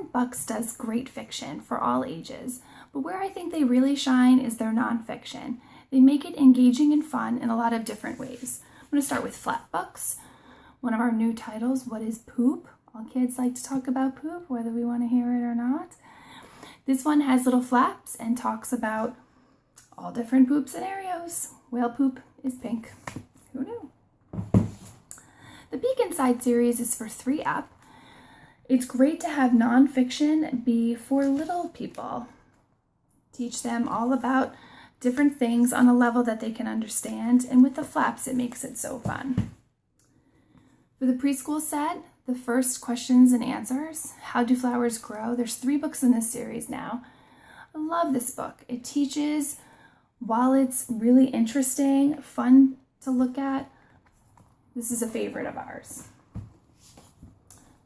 Usborne Books does great fiction for all ages, but where I think they really shine is their nonfiction. They make it engaging and fun in a lot of different ways. I'm going to start with flat books. One of our new titles, What is Poop? All kids like to talk about poop, whether we want to hear it or not. This one has little flaps and talks about all different poop scenarios. Whale poop is pink. Who knew? The Peek Inside series is for 3 up. It's great to have nonfiction be for little people. Teach them all about different things on a level that they can understand, and with the flaps, it makes it so fun. For the preschool set, the first questions and answers, How Do Flowers Grow? There's 3 books in this series now. I love this book. It teaches, while it's really interesting, fun to look at, this is a favorite of ours.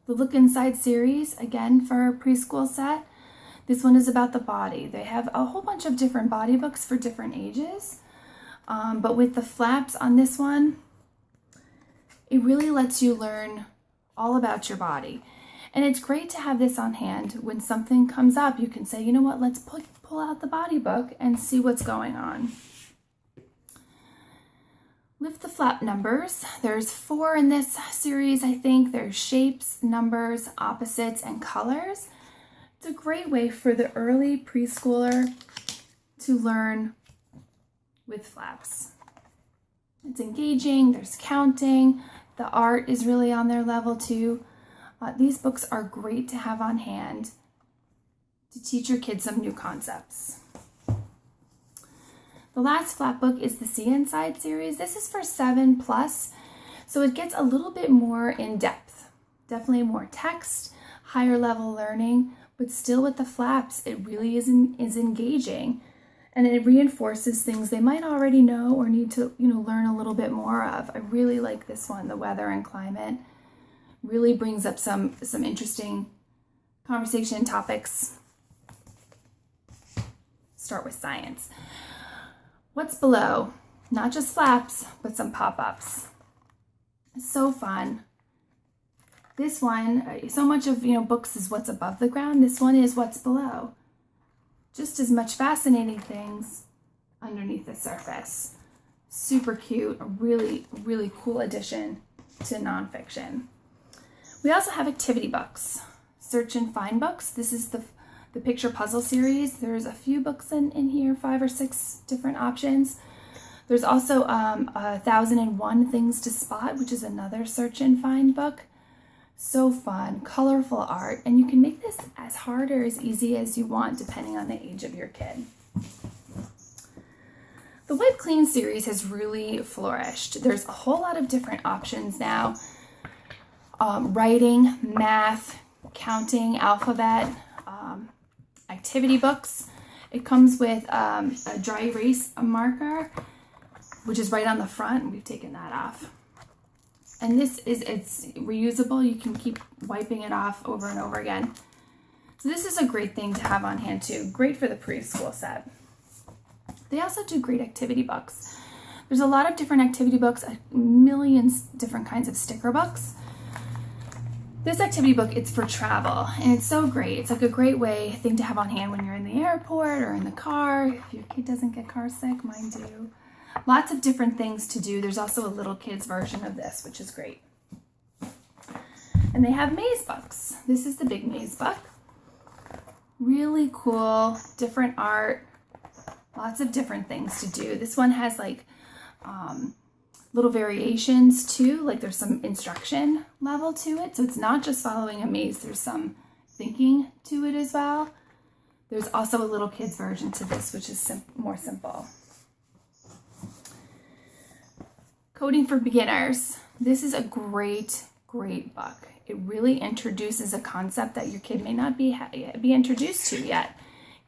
The Look Inside series, again for our preschool set. This one is about the body. They have a whole bunch of different body books for different ages, but with the flaps on this one, it really lets you learn all about your body. And it's great to have this on hand. When something comes up, you can say, you know what, let's pull out the body book and see what's going on. Lift the flap numbers. There's 4 in this series, I think. There's shapes, numbers, opposites, and colors. It's a great way for the early preschooler to learn with flaps. It's engaging, there's counting, the art is really on their level too. These books are great to have on hand to teach your kids some new concepts. The last flap book is the See Inside series. This is for 7+, so it gets a little bit more in depth. Definitely more text, higher level learning, but still with the flaps, it really is engaging, and it reinforces things they might already know or need to, learn a little bit more of. I really like this one. The weather and climate really brings up some interesting conversation topics. Start with science. What's below? Not just flaps, but some pop-ups. So fun. This one, so much of books is what's above the ground. This one is what's below. Just as much fascinating things underneath the surface. Super cute, a really, really cool addition to nonfiction. We also have activity books, search and find books. This is the picture puzzle series. There's a few books in here, 5 or 6 different options. There's also 1001 Things to Spot, which is another search and find book. So fun, colorful art, and you can make this as hard or as easy as you want depending on the age of your kid. The Wipe Clean series has really flourished. There's a whole lot of different options now. Writing, math, counting, alphabet, activity books. It comes with a dry erase marker, which is right on the front. We've taken that off. And it's reusable. You can keep wiping it off over and over again. So this is a great thing to have on hand too. Great for the preschool set. They also do great activity books. There's a lot of different activity books, millions different kinds of sticker books. This activity book, it's for travel, and it's so great. It's like a great thing to have on hand when you're in the airport or in the car. If your kid doesn't get car sick, mine do. Lots of different things to do. There's also a little kid's version of this, which is great. And they have maze books. This is the big maze book. Really cool, different art, lots of different things to do. This one has like little variations too, like there's some instruction level to it. So it's not just following a maze, there's some thinking to it as well. There's also a little kid's version to this, which is more simple. Coding for Beginners. This is a great book. It really introduces a concept that your kid may not be introduced to yet.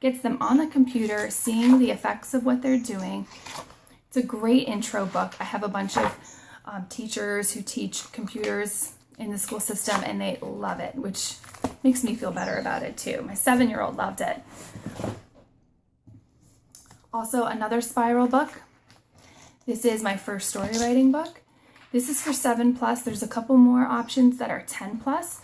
Gets them on the computer, seeing the effects of what they're doing. It's a great intro book. I have a bunch of teachers who teach computers in the school system, and they love it, which makes me feel better about it too. My 7-year-old loved it. Also, another spiral book. This is my first story writing book. This is for 7+. There's a couple more options that are 10+,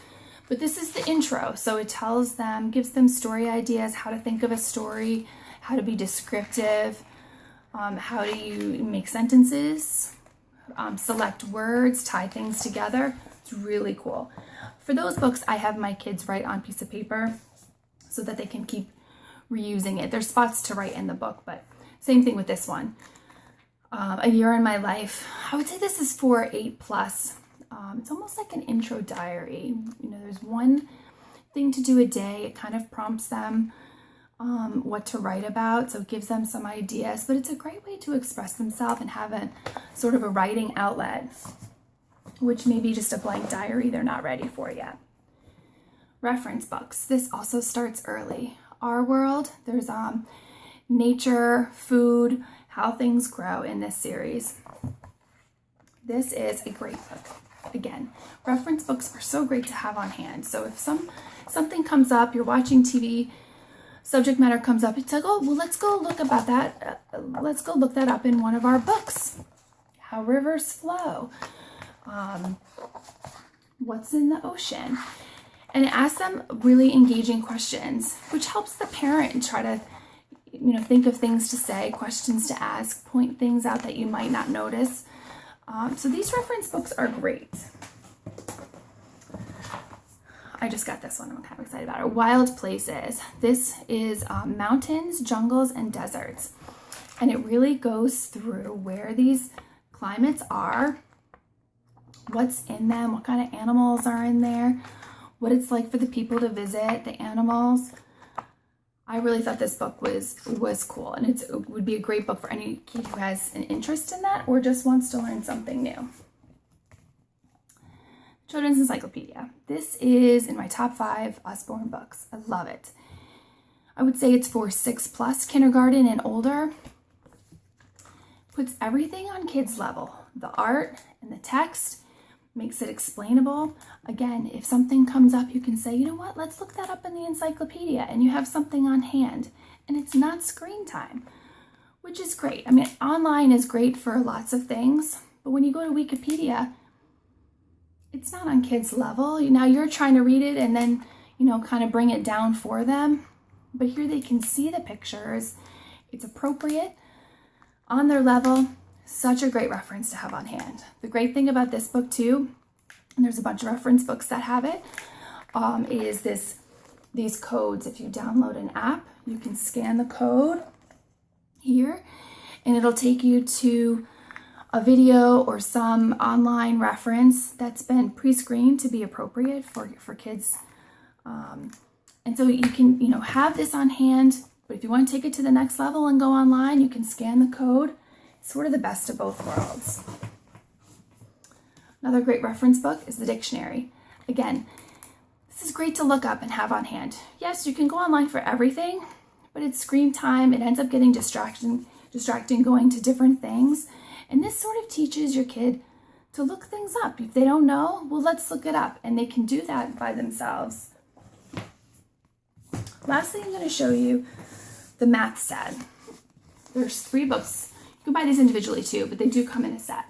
But this is the intro, so it tells them, gives them story ideas, how to think of a story, how to be descriptive, how do you make sentences, select words, tie things together. It's really cool. For those books, I have my kids write on a piece of paper so that they can keep reusing it. There's spots to write in the book, but same thing with this one. A Year in My Life. I would say this is for 8+. It's almost like an intro diary. You know, there's one thing to do a day. It kind of prompts them what to write about, so it gives them some ideas, but it's a great way to express themselves and have a sort of a writing outlet, which may be just a blank diary they're not ready for yet. Reference books. This also starts early. Our World, there's nature, food, how things grow in this series. This is a great book. Again, reference books are so great to have on hand. So if something comes up, you're watching TV, subject matter comes up, it's like, oh, well, let's go look about that. Let's go look that up in one of our books. How rivers flow. What's in the ocean? And it asks them really engaging questions, which helps the parent try to, think of things to say, questions to ask, point things out that you might not notice. So these reference books are great. I just got this one. I'm kind of excited about it. Wild Places. This is mountains, jungles, and deserts. And it really goes through where these climates are, what's in them, what kind of animals are in there, what it's like for the people to visit, the animals. I really thought this book was cool, and it would be a great book for any kid who has an interest in that or just wants to learn something new. Children's Encyclopedia. This is in my top 5 Usborne books. I love it. I would say it's for 6+, kindergarten and older. Puts everything on kids level. The art and the text, makes it explainable. Again, if something comes up, you can say, you know what, let's look that up in the encyclopedia, and you have something on hand. And it's not screen time, which is great. I mean, online is great for lots of things, but when you go to Wikipedia, it's not on kids' level. Now you're trying to read it and then, kind of bring it down for them. But here they can see the pictures. It's appropriate on their level. Such a great reference to have on hand. The great thing about this book too, and there's a bunch of reference books that have it, is these codes. If you download an app, you can scan the code here, and it'll take you to a video or some online reference that's been pre-screened to be appropriate for kids. And so you can, have this on hand, but if you want to take it to the next level and go online, you can scan the code. It's sort of the best of both worlds. Another great reference book is the dictionary. Again, this is great to look up and have on hand. Yes, you can go online for everything, but it's screen time. It ends up getting distracting going to different things. And this sort of teaches your kid to look things up. If they don't know, well, let's look it up. And they can do that by themselves. Lastly, I'm going to show you the math set. There's 3 books. You can buy these individually too, but they do come in a set.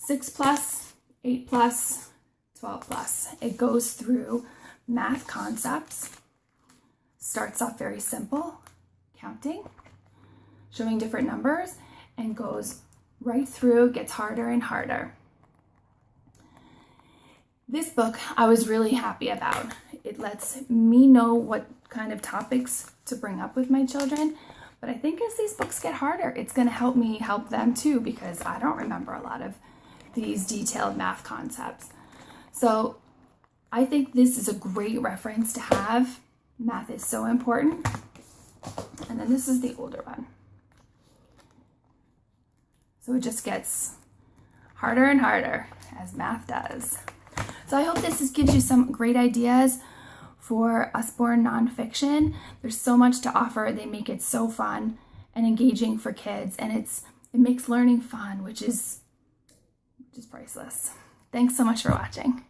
6+, 8+, 12+. It goes through math concepts. Starts off very simple, counting, showing different numbers, and goes right through, gets harder and harder. This book I was really happy about. It lets me know what kind of topics to bring up with my children. But I think as these books get harder, it's going to help me help them too, because I don't remember a lot of these detailed math concepts. So I think this is a great reference to have. Math is so important. And then this is the older one. So it just gets harder and harder, as math does. So I hope this gives you some great ideas for Usborne nonfiction. There's so much to offer. They make it so fun and engaging for kids, and it makes learning fun, which is priceless. Thanks so much for watching.